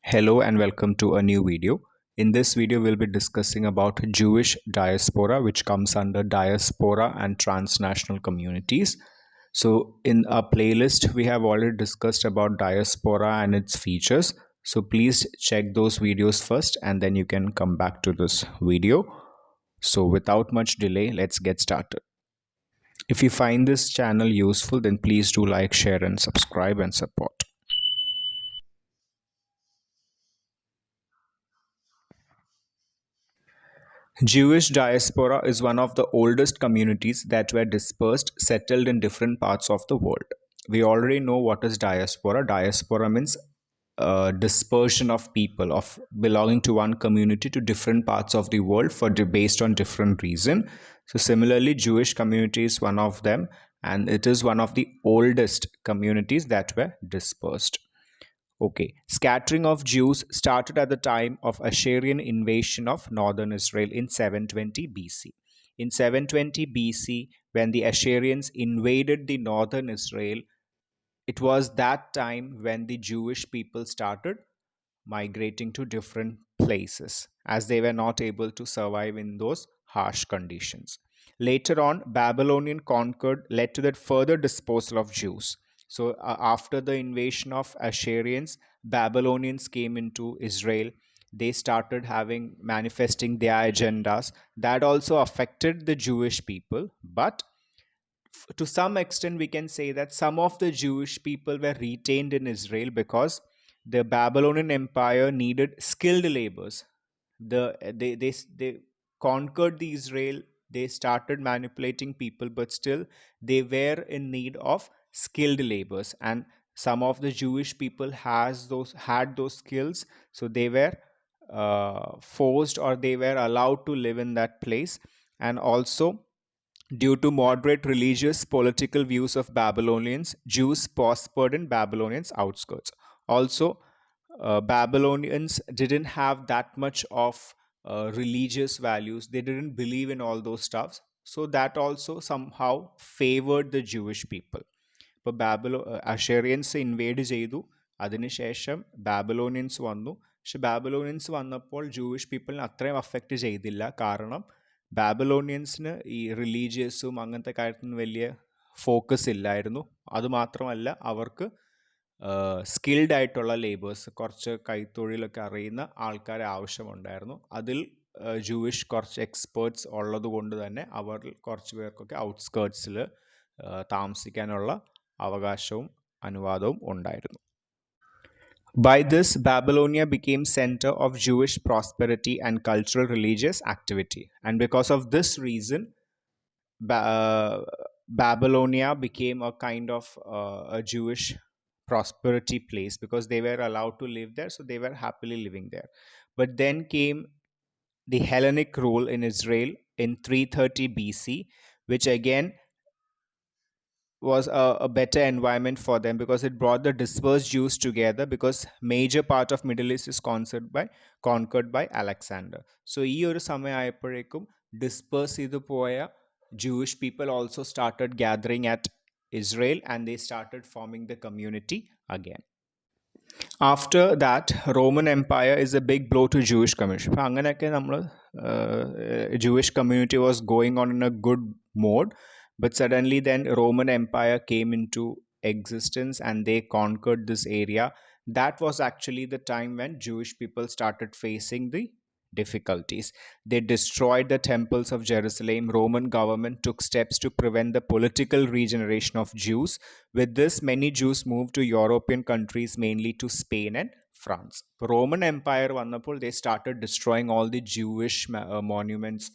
Hello and welcome to a new video. In this video, we'll be discussing about Jewish diaspora, which comes under diaspora and transnational communities. So in our playlist, we have already discussed about diaspora and its features. So please check those videos first and then you can come back to this video. So without much delay, let's get started. If you find this channel useful, then please do like, share and subscribe and support. Jewish diaspora is one of the oldest communities that were dispersed, settled in different parts of the world. We already know what is diaspora. Diaspora means dispersion of people of belonging to one community to different parts of the world based on different reason. So similarly, Jewish community is one of them, and it is one of the oldest communities that were dispersed. Okay, scattering of Jews started at the time of Assyrian invasion of northern Israel in 720 BC. In 720 BC, when the Assyrians invaded the northern Israel, it was that time when the Jewish people started migrating to different places as they were not able to survive in those harsh conditions. Later on, Babylonian conquered led to the further disposal of Jews. So after the invasion of Assyrians, Babylonians came into Israel. They started having manifesting their agendas. That also affected the Jewish people, but to some extent we can say that some of the Jewish people were retained in Israel because the Babylonian Empire needed skilled laborers. They conquered the Israel. They started manipulating people, but still they were in need of skilled laborers, and some of the Jewish people had those skills, so they were forced or they were allowed to live in that place. And also, due to moderate religious political views of Babylonians, Jews prospered in Babylonians' outskirts. Also, Babylonians didn't have that much of religious values. They didn't believe in all those stuffs. So that also somehow favored the Jewish people. ഇപ്പോൾ അഷേറിയൻസ് inward ചെയ്തു, അതിനുശേഷം Babylonians വന്നു. പക്ഷെ Babylonians വന്നപ്പോൾ Jewish പീപ്പിളിനെ അത്രയും affect ചെയ്തില്ല. കാരണം ബാബിലോണിയൻസിന് ഈ റിലീജിയസും അങ്ങനത്തെ കാര്യത്തിന് വലിയ ഫോക്കസ് ഇല്ലായിരുന്നു. അതുമാത്രമല്ല, അവർക്ക് സ്കിൽഡ് ആയിട്ടുള്ള ലേബേഴ്സ്, കുറച്ച് കൈത്തൊഴിലൊക്കെ അറിയുന്ന ആൾക്കാരെ ആവശ്യമുണ്ടായിരുന്നു. അതിൽ ജൂയിഷ് കുറച്ച് എക്സ്പേർട്സ് ഉള്ളത് കൊണ്ട് തന്നെ അവർ കുറച്ച് പേർക്കൊക്കെ ഔട്ട്സ്കേർട്സിൽ താമസിക്കാനുള്ള അവകാശവും അനുവാദവും ഉണ്ടായിരുന്നു. By this, Babylonia became center of Jewish prosperity and cultural religious activity. And because of this reason, Babylonia became a kind of a Jewish prosperity place because they were allowed to live there, so they were happily living there. But then came the Hellenic rule in Israel in 330 BC, which again was a better environment for them because it brought the dispersed Jews together, because major part of Middle East is conquered by Alexander. So ഈ ഒരു സമയമായപ്പോഴേക്കും disperse ചെയ്തു പോയ Jewish people also started gathering at Israel and they started forming the community again. After that, Roman Empire is a big blow to Jewish community. അപ്പോൾ അങ്ങനെയൊക്കെ നമ്മൾ Jewish community was going on in a good mode. But suddenly then Roman Empire came into existence and they conquered this area. That was actually the time when Jewish people started facing the difficulties. They destroyed the temples of Jerusalem. Roman government took steps to prevent the political regeneration of Jews. With this, many Jews moved to European countries, mainly to Spain and France. Roman Empire vannapol, they started destroying all the Jewish monuments,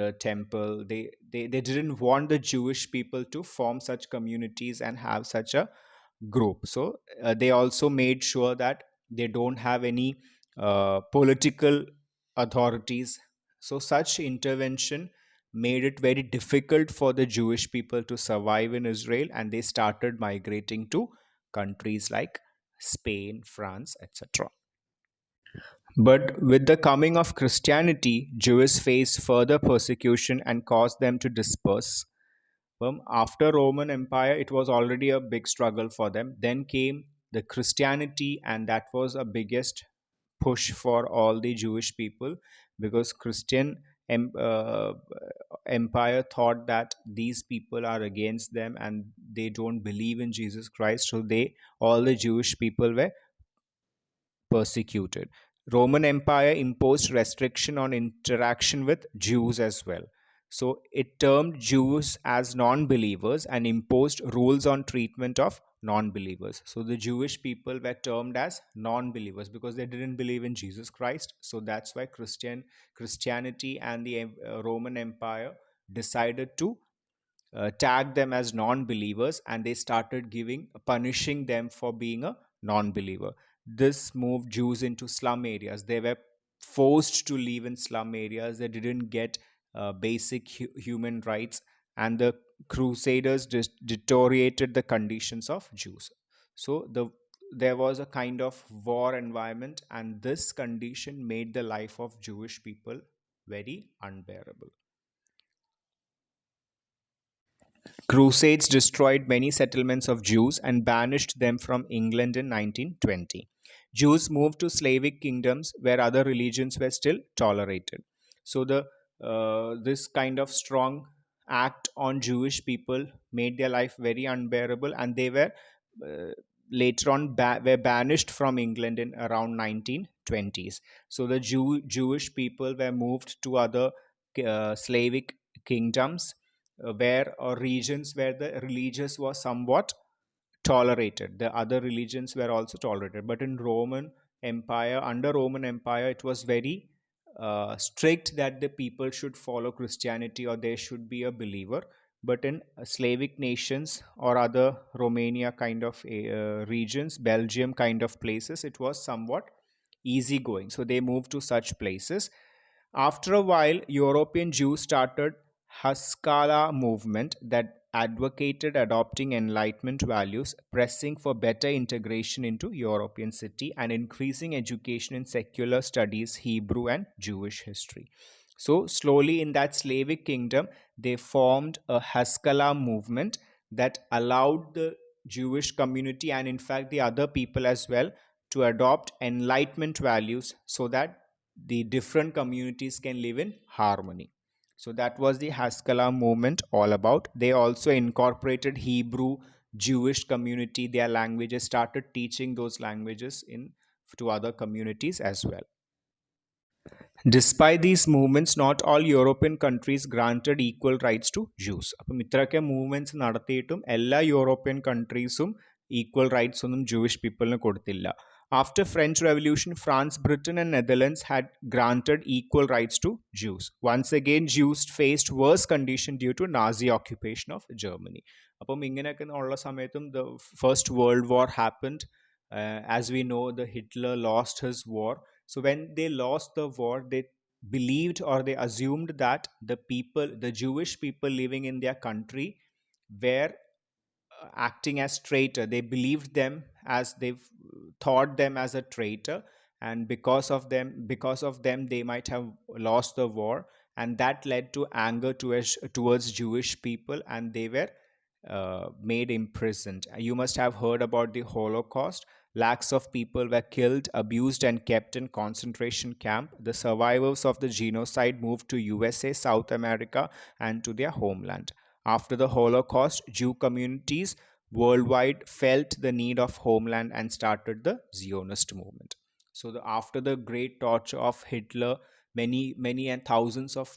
the temple. They didn't want the Jewish people to form such communities and have such a group. So they also made sure that they don't have any political authorities. So such intervention made it very difficult for the Jewish people to survive in Israel, and they started migrating to countries like Spain, France, etc. But with the coming of Christianity, Jews faced further persecution and caused them to disperse. After Roman Empire, it was already a big struggle for them. Then came the Christianity, and that was a biggest push for all the Jewish people, because Christian empire thought that these people are against them and they don't believe in Jesus Christ. So they, all the Jewish people were persecuted. Roman Empire imposed restriction on interaction with Jews as well. So it termed Jews as non-believers and imposed rules on treatment of non-believers. So the Jewish people were termed as non-believers because they didn't believe in Jesus Christ. So that's why Christianity and the Roman Empire decided to tagged them as non-believers, and they started punishing them for being a non-believer. This moved Jews into slum areas. They were forced to live in slum areas. They didn't get basic human rights, and the crusaders deteriorated the conditions of Jews. So there was a kind of war environment, and this condition made the life of Jewish people very unbearable. Crusades destroyed many settlements of Jews and banished them from England in 1920. Jews moved to Slavic kingdoms where other religions were still tolerated. So the this kind of strong act on Jewish people made their life very unbearable, and they were uh, later on were banished from England in around 1920s. So the Jewish people were moved to other Slavic kingdoms, where or regions where the religious was somewhat tolerated. The other religions were also tolerated, but in Roman Empire, under Roman Empire, it was very strict that the people should follow Christianity or they should be a believer. But in Slavic nations or other Romania kind of regions, Belgium kind of places, it was somewhat easygoing. So they moved to such places. After a while, European Jews started Haskalah movement that advocated adopting Enlightenment values, pressing for better integration into European city and increasing education in secular studies, Hebrew and Jewish history. So slowly in that Slavic kingdom, they formed a Haskalah movement that allowed the Jewish community and in fact the other people as well to adopt Enlightenment values so that the different communities can live in harmony. So that was the Haskalah movement all about. They also incorporated Hebrew, Jewish community, their languages, started teaching those languages in to other communities as well. Despite these movements, not all European countries granted equal rights to Jews. അപ്പം ഇത്രയൊക്കെ movements നടത്തിയിട്ടും എല്ലാ European കൺട്രീസും equal rights ഒന്നും Jewish പീപ്പിളിന് കൊടുത്തില്ല. After French Revolution, France, Britain and Netherlands had granted equal rights to Jews. Once again, Jews faced worse condition due to Nazi occupation of Germany. അപ്പം ഇങ്ങനെയൊക്കെ ഉള്ള സമയത്തും the First World War happened. As we know, the Hitler lost his war. So when they lost the war, they believed or they assumed that the Jewish people living in their country were acting as traitor. They believed them as they've thought them as a traitor, and because of them they might have lost the war, and that led to anger towards Jewish people, and they were made imprisoned. You must have heard about the Holocaust. Lakhs of people were killed, abused, and kept in concentration camp. The survivors of the genocide moved to USA, South America, and to their homeland. After the Holocaust, Jew communities worldwide felt the need of homeland and started the Zionist movement. So, after the great torture of Hitler, many and thousands of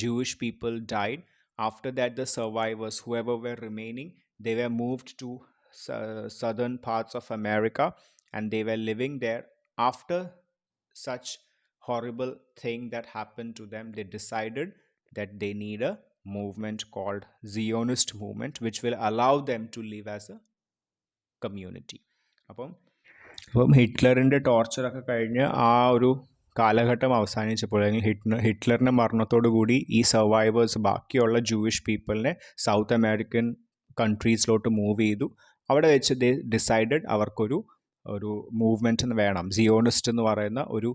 Jewish people died. After that, the survivors, whoever were remaining, they were moved to southern parts of America, and they were living there. After such horrible thing that happened to them, they decided that they need a movement called Zionist movement, which will allow them to live as a community. അപ്പം ഹിറ്റ്ലറിൻ്റെ ടോർച്ചറൊക്കെ കഴിഞ്ഞ് ആ ഒരു കാലഘട്ടം അവസാനിച്ചപ്പോൾ, അല്ലെങ്കിൽ ഹിറ്റ്ലറിൻ്റെ മരണത്തോടു കൂടി ഈ survivors ബാക്കിയുള്ള Jewish പീപ്പിളിനെ സൗത്ത് അമേരിക്കൻ കൺട്രീസിലോട്ട് മൂവ് ചെയ്തു. അവിടെ വെച്ച് ദേ ഡിസൈഡഡ് അവർക്കൊരു മൂവ്മെൻറ്റ് വേണം, സിയോണിസ്റ്റ് എന്ന് പറയുന്ന ഒരു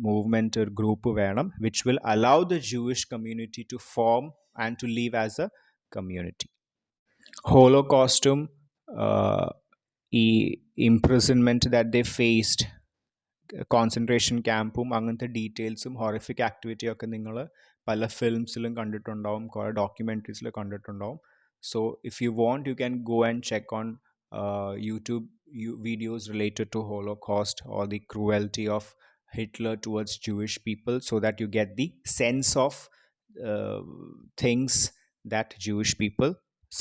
മൂവ്മെൻറ്റ്, ഒരു ഗ്രൂപ്പ് വേണം, which will allow the Jewish community to form and to leave as a community. ഹോളോകോസ്റ്റും ഈ imprisonment that they faced concentration ക്യാമ്പും അങ്ങനത്തെ ഡീറ്റെയിൽസും ഹൊറിഫിക് ആക്ടിവിറ്റിയൊക്കെ നിങ്ങൾ പല ഫിലിംസിലും കണ്ടിട്ടുണ്ടാവും, കുറേ ഡോക്യുമെൻ്ററീസിൽ കണ്ടിട്ടുണ്ടാവും. So if you want you can go and check on YouTube videos related to Holocaust or the cruelty of Hitler towards Jewish people, so that you get the sense of things that Jewish people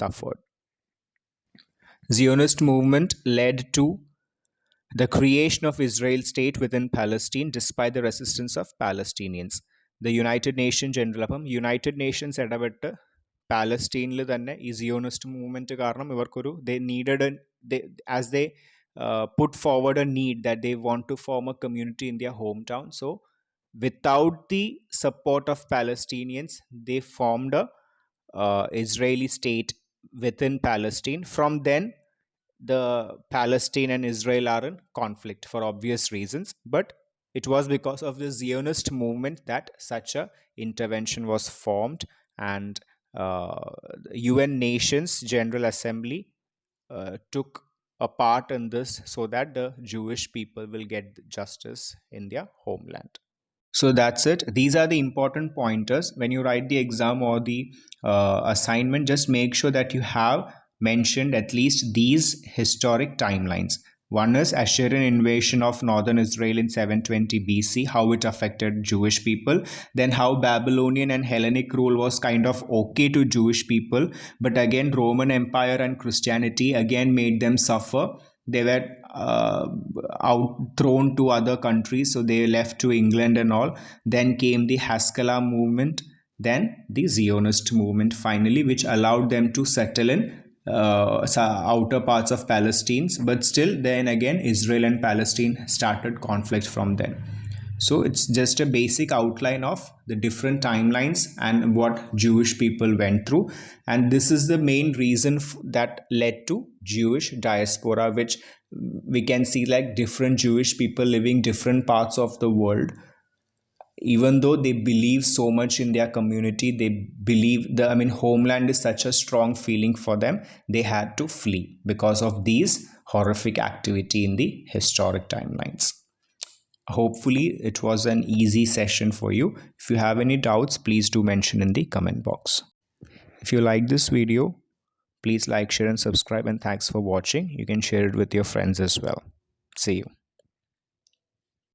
suffered. Zionist movement led to the creation of Israel state within Palestine despite the resistance of Palestinians. The United Nations General അപ്പം United Nations ഇടപെട്ട് പാലസ്റ്റീനിൽ തന്നെ ഈ Zionist movement കാരണം ഇവർക്കൊരു as they put forward a need that they want to form a community in their hometown. So without the support of Palestinians, they formed a Israeli state within Palestine. From then, the Palestine and Israel are in conflict for obvious reasons, but it was because of the Zionist movement that such a intervention was formed, and UN Nations General Assembly took a part in this so that the Jewish people will get justice in their homeland. So that's it. These are the important pointers. When you write the exam or the assignment, just make sure that you have mentioned at least these historic timelines. One is Assyrian invasion of northern Israel in 720 BC, how it affected Jewish people. Then how Babylonian and Hellenic rule was kind of okay to Jewish people, but again Roman Empire and Christianity again made them suffer. They were thrown to other countries, so they left to England and all. Then came the Haskalah movement, then the Zionist movement finally, which allowed them to settle in outer parts of Palestine, but still then again Israel and Palestine started conflict from then. So it's just a basic outline of the different timelines and what Jewish people went through, and this is the main reason that led to Jewish diaspora, which we can see like different Jewish people living different parts of the world. Even though they believe so much in their community, they believe homeland is such a strong feeling for them, they had to flee because of these horrific activity in the historic timelines. Hopefully it was an easy session for you. If you have any doubts, please do mention in the comment box. If you like this video, please like, share and subscribe, and thanks for watching. You can share it with your friends as well. See you.